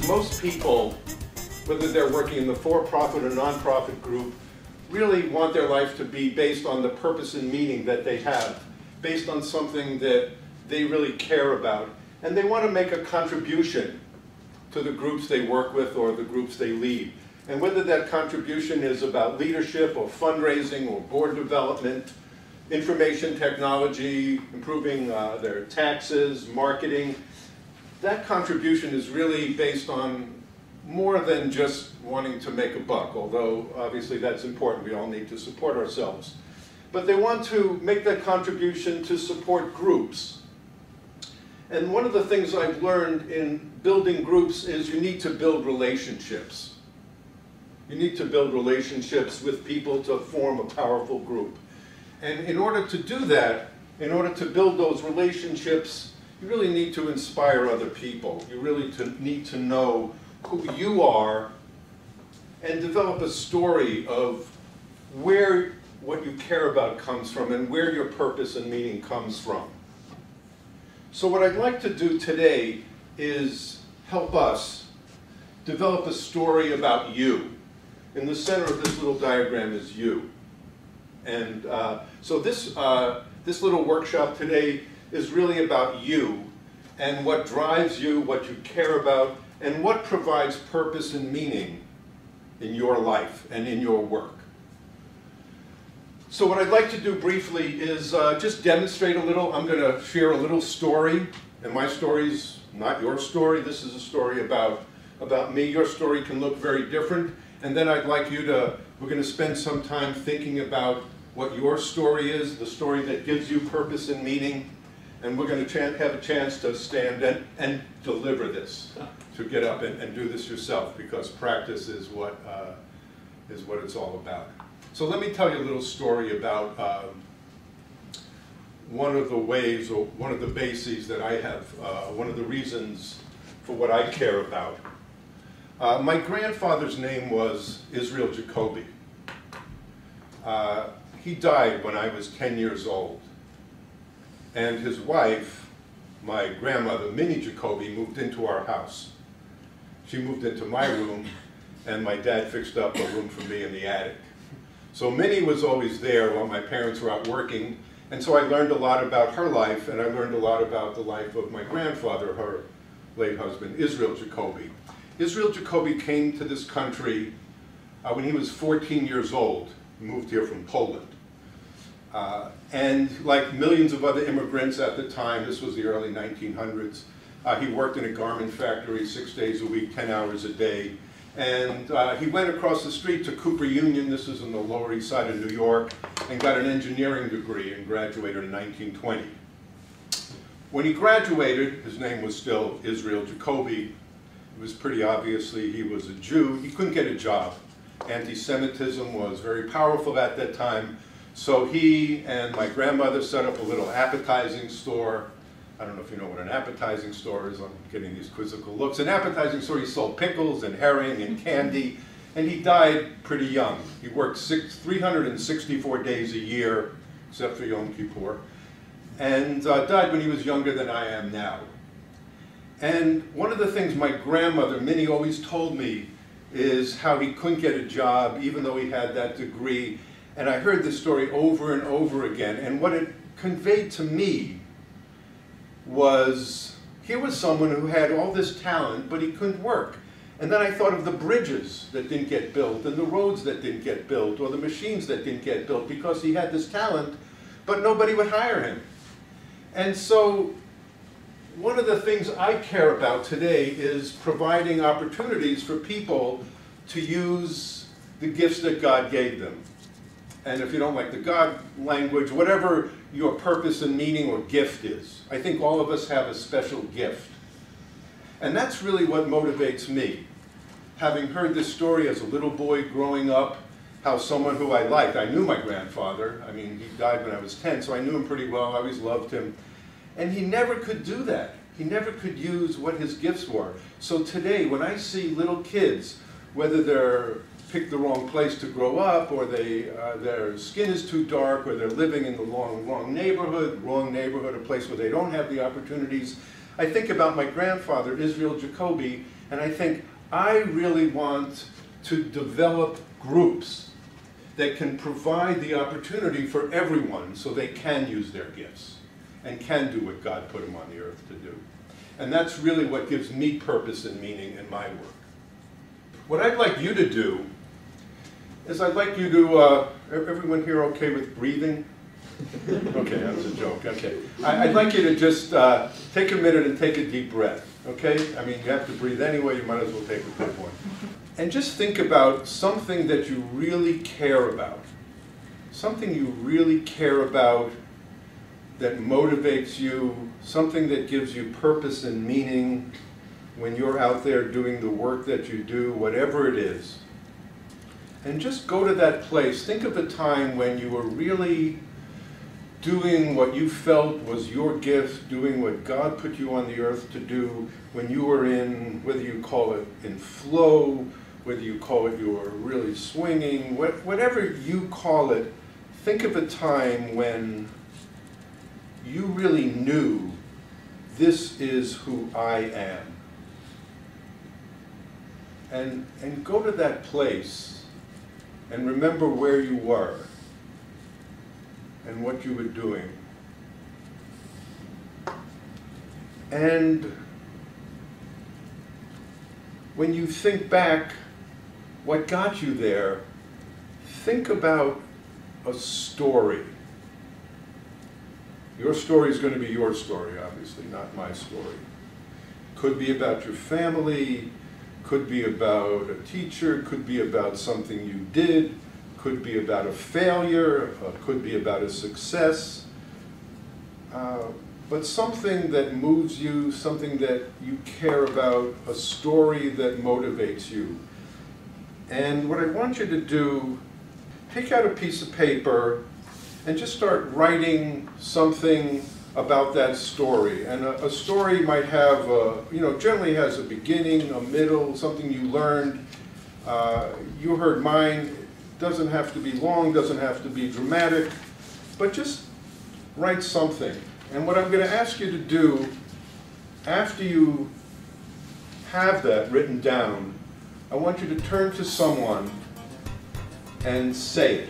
is most people, whether they're working in the for-profit or non-profit group, really want their life to be based on the purpose and meaning that they have, based on something that they really care about. And they want to make a contribution to the groups they work with or the groups they lead. And whether that contribution is about leadership or fundraising or board development, information technology, improving their taxes, marketing, that contribution is really based on more than just wanting to make a buck, although obviously that's important. We all need to support ourselves. But they want to make that contribution to support groups. And one of the things I've learned in building groups is you need to build relationships. You need to build relationships with people to form a powerful group. And in order to do that, in order to build those relationships, you really need to inspire other people. You really need to know who you are and develop a story of where what you care about comes from and where your purpose and meaning comes from. So what I'd like to do today is help us develop a story about you. In the center of this little diagram is you. And so this little workshop today is really about you and what drives you, what you care about, and what provides purpose and meaning in your life and in your work. So what I'd like to do briefly is just demonstrate a little. I'm going to share a little story, and my story's not your story. This is a story about me. Your story can look very different. And then I'd like you to, we're going to spend some time thinking about what your story is, the story that gives you purpose and meaning. And we're going to have a chance to stand and deliver this, to get up and do this yourself, because practice is what it's all about. So let me tell you a little story about one of the ways, or one of the bases that I have, one of the reasons for what I care about. My grandfather's name was Israel Jacoby. He died when I was 10 years old. And his wife, my grandmother, Minnie Jacoby, moved into our house. She moved into my room, and my dad fixed up a room for me in the attic. So Minnie was always there while my parents were out working, and so I learned a lot about her life, and I learned a lot about the life of my grandfather, her late husband, Israel Jacoby. Israel Jacoby came to this country when he was 14 years old. He moved here from Poland. And like millions of other immigrants at the time, this was the early 1900s, he worked in a garment factory 6 days a week, 10 hours a day. And he went across the street to Cooper Union, this is in the Lower East Side of New York, and got an engineering degree and graduated in 1920. When he graduated, his name was still Israel Jacoby. It was pretty obviously he was a Jew. He couldn't get a job. Anti-Semitism was very powerful at that time. So he and my grandmother set up a little appetizing store. I don't know if you know what an appetizing store is. I'm getting these quizzical looks. An appetizing store, he sold pickles and herring and candy. And he died pretty young. He worked 364 days a year, except for Yom Kippur. And died when he was younger than I am now. And one of the things my grandmother, Minnie, always told me is how he couldn't get a job, even though he had that degree. And I heard this story over and over again. And what it conveyed to me was, here was someone who had all this talent, but he couldn't work. And then I thought of the bridges that didn't get built, and the roads that didn't get built, or the machines that didn't get built, because he had this talent, but nobody would hire him. And so one of the things I care about today is providing opportunities for people to use the gifts that God gave them. And if you don't like the God language, whatever your purpose and meaning or gift is, I think all of us have a special gift. And that's really what motivates me. Having heard this story as a little boy growing up, how someone who I liked, I knew my grandfather. I mean, he died when I was 10, so I knew him pretty well. I always loved him. And he never could do that. He never could use what his gifts were. So today, when I see little kids, whether they're picked the wrong place to grow up, or their skin is too dark, or they're living in the wrong neighborhood, a place where they don't have the opportunities, I think about my grandfather, Israel Jacoby, And I think I really want to develop groups that can provide the opportunity for everyone so they can use their gifts and can do what God put them on the earth to do. And that's really what gives me purpose and meaning in my work. What I'd like you to do is I'd like you to, everyone here okay with breathing? Okay, that was a joke, okay. I'd like you to just take a minute and take a deep breath, okay? I mean, you have to breathe anyway, you might as well take a good one. And just think about something that you really care about. Something you really care about that motivates you, something that gives you purpose and meaning when you're out there doing the work that you do, whatever it is. And just go to that place. Think of a time when you were really doing what you felt was your gift, doing what God put you on the earth to do, when you were in, whether you call it in flow, whether you call it you were really swinging, whatever you call it, think of a time when you really knew this is who I am. And go to that place and remember where you were and what you were doing. And when you think back, what got you there, think about a story. Your story is going to be your story, obviously, not my story. Could be about your family, could be about a teacher, could be about something you did, could be about a failure, could be about a success. But something that moves you, something that you care about, a story that motivates you. And what I want you to do, take out a piece of paper and just start writing something about that story. And a story might have, generally has a beginning, a middle, something you learned. You heard mine. Doesn't have to be long, doesn't have to be dramatic, but just write something. And what I'm going to ask you to do, after you have that written down, I want you to turn to someone and say it.